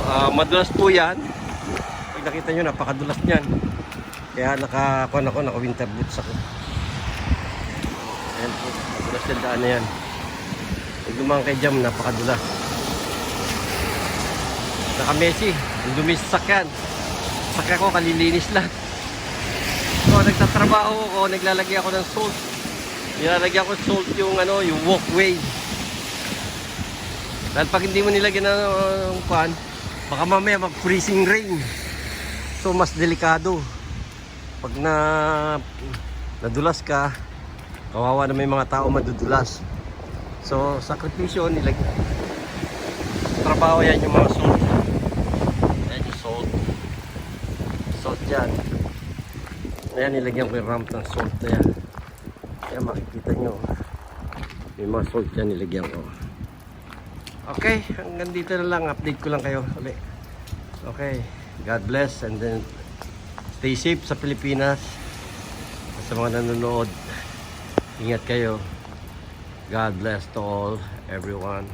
Madulas po yan. Pag nakita nyo, napakadulas niyan. Kaya naka winter boots ako. Ayan po, madulas yung daan na yan. Pag dumaan kay Jam, napakadulas. Naka-Messi, ang dumi sa sakyan. Sakyan ko, kalilinis lang. So, nagtatrabaho ako, naglalagay ako ng salt. Nilalagyan ko salt yung yung walkway. Dahil pag hindi mo nilagyan ng pan, baka mamaya mag-freezing rain. So mas delikado. Pag nadulas ka, kawawa na may mga tao madudulas. So sakripisyo nilagyan. Trabaho yan yung mga salt. Ayan yung salt. Salt yan. Ayan, nilagyan ko yung ramp ng salt na yan. Kaya makikita nyo, may mga salt yan nilagyan ko. Okay, hanggang dito na lang. Update ko lang kayo ulit. Okay, God bless and then stay safe sa Pilipinas. Sa mga nanonood, ingat kayo. God bless to all, everyone.